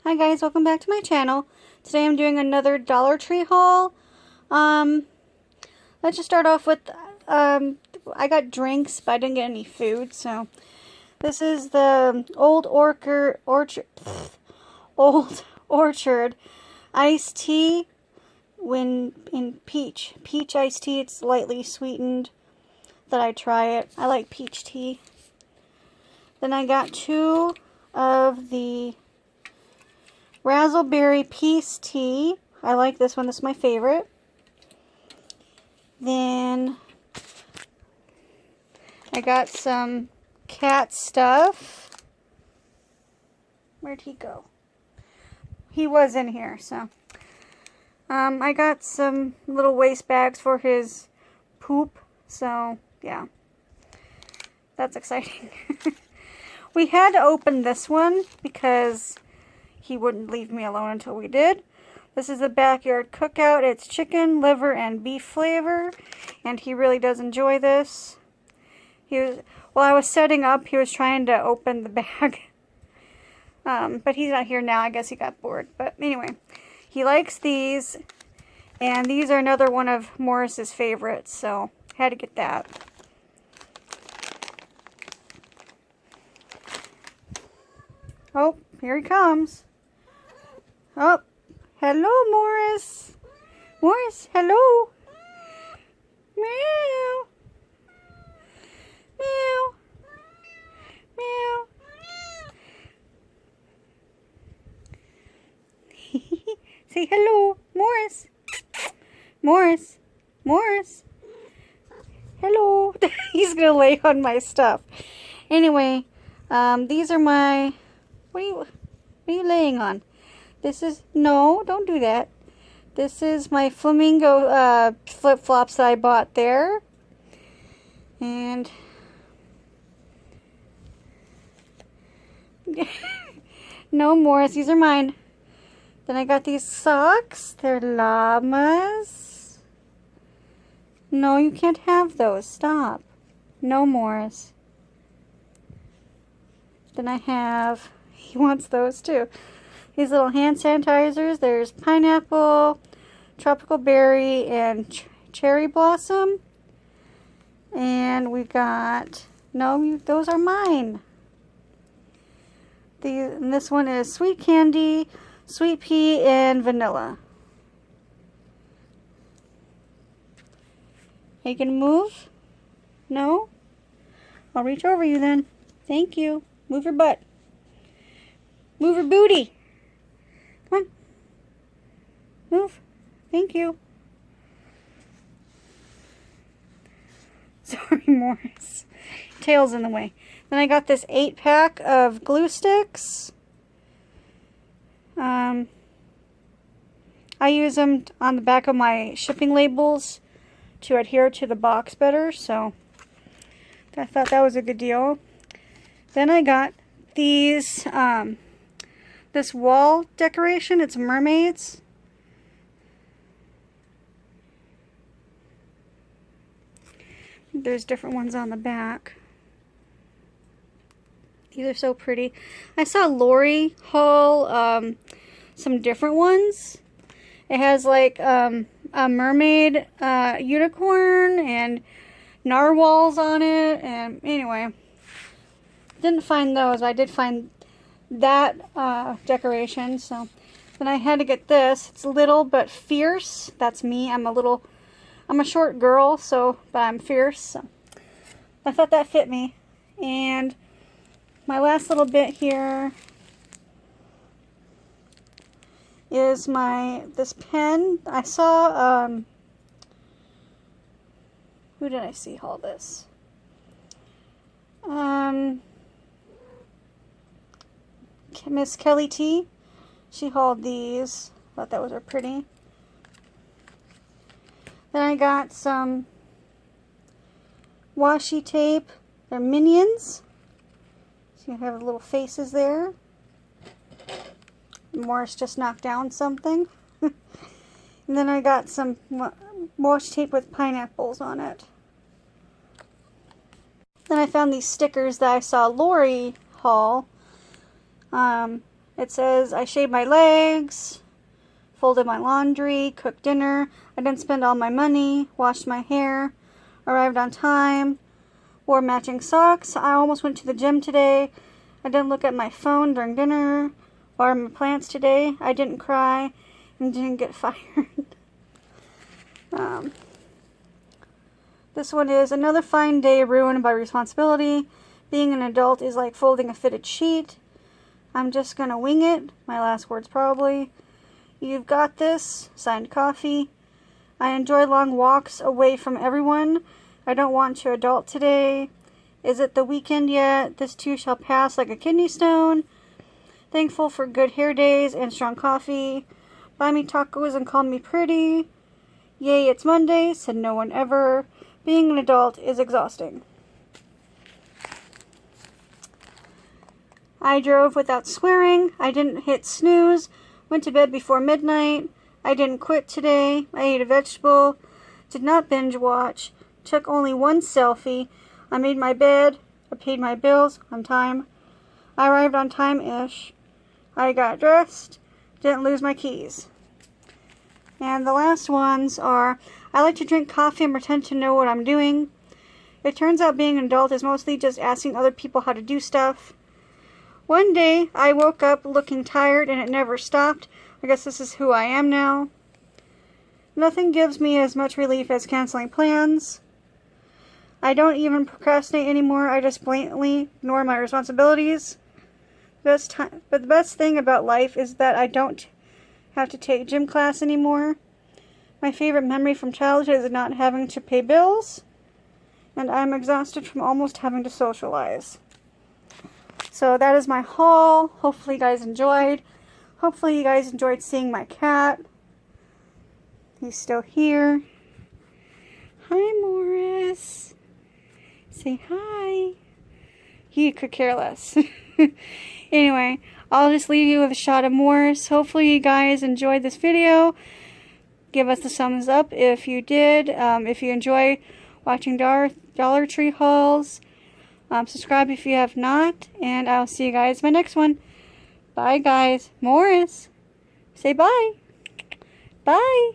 Hi guys, welcome back to my channel. Today I'm doing another Dollar Tree haul. Let's just start off with, I got drinks, but I didn't get any food, so. This is the Old Orchard iced tea in peach. Peach iced tea, it's lightly sweetened. That I try it. I like peach tea. Then I got 2 of the Razzleberry Peace Tea. I like this one. This is my favorite. Then I got some cat stuff. Where'd he go? He was in here, so. I got some little waste bags for his poop. So, yeah. That's exciting. We had to open this one because he wouldn't leave me alone until we did. This is the Backyard Cookout. It's chicken, liver, and beef flavor. And he really does enjoy this. While I was setting up, he was trying to open the bag. But he's not here now. I guess he got bored. But anyway, he likes these. And these are another one of Morris's favorites. So, had to get that. Oh, here he comes. Oh, hello, Morris. Morris, hello. Meow. Meow. Meow. Say hello, Morris. Morris. Morris. Hello. He's going to lay on my stuff. Anyway, these are my... What are you laying on? This is... No, don't do that. This is my Flamingo Flip-Flops that I bought there. And... No, Morris, these are mine. Then I got these socks. They're llamas. No, you can't have those. Stop. No, Morris. Then I have... He wants those too. These little hand sanitizers. There's pineapple, tropical berry, and cherry blossom. And we got... No, those are mine. And this one is sweet candy, sweet pea, and vanilla. Are you going to move? No? I'll reach over you then. Thank you. Move your butt. Move your booty. Come on. Move. Thank you. Sorry, Morris. Tail's in the way. Then I got this 8-pack of glue sticks. I use them on the back of my shipping labels to adhere to the box better, so I thought that was a good deal. Then I got these, this wall decoration. It's mermaids. There's different ones on the back. These are so pretty. I saw Lori haul some different ones. It has like a mermaid unicorn and narwhals on it. And anyway, didn't find those. I did find that decoration. So then I had to get this. It's little but fierce. That's me. I'm a short girl, but I'm fierce. So I thought that fit me. And my last little bit here is this pen. I saw, who did I see haul this? Miss Kelly T. She hauled these. Thought that was pretty. Then I got some washi tape. They're Minions. So you have little faces there. Morris just knocked down something. And then I got some washi tape with pineapples on it. Then I found these stickers that I saw Lori haul. It says, I shaved my legs, folded my laundry, cooked dinner, I didn't spend all my money, washed my hair, arrived on time, wore matching socks, I almost went to the gym today, I didn't look at my phone during dinner, watered my plants today, I didn't cry, and didn't get fired. This one is, another fine day ruined by responsibility. Being an adult is like folding a fitted sheet. I'm just gonna wing it. My last words probably. You've got this. Signed, Coffee. I enjoy long walks away from everyone. I don't want to adult today. Is it the weekend yet? This too shall pass like a kidney stone. Thankful for good hair days and strong coffee. Buy me tacos and call me pretty. Yay, it's Monday, said no one ever. Being an adult is exhausting. I drove without swearing. I didn't hit snooze. Went to bed before midnight. I didn't quit today. I ate a vegetable. Did not binge watch. Took only one selfie. I made my bed. I paid my bills on time. I arrived on time-ish. I got dressed. Didn't lose my keys. And the last ones are, I like to drink coffee and pretend to know what I'm doing. It turns out being an adult is mostly just asking other people how to do stuff. One day, I woke up looking tired and it never stopped. I guess this is who I am now. Nothing gives me as much relief as canceling plans. I don't even procrastinate anymore. I just blatantly ignore my responsibilities. But the best thing about life is that I don't have to take gym class anymore. My favorite memory from childhood is not having to pay bills. And I'm exhausted from almost having to socialize. So that is my haul. Hopefully you guys enjoyed. Hopefully you guys enjoyed seeing my cat. He's still here. Hi, Morris. Say hi. He could care less. Anyway, I'll just leave you with a shot of Morris. Hopefully you guys enjoyed this video. Give us a thumbs up if you did. If you enjoy watching Dollar Tree hauls. Subscribe if you have not. And I'll see you guys in my next one. Bye, guys. Morris. Say bye. Bye.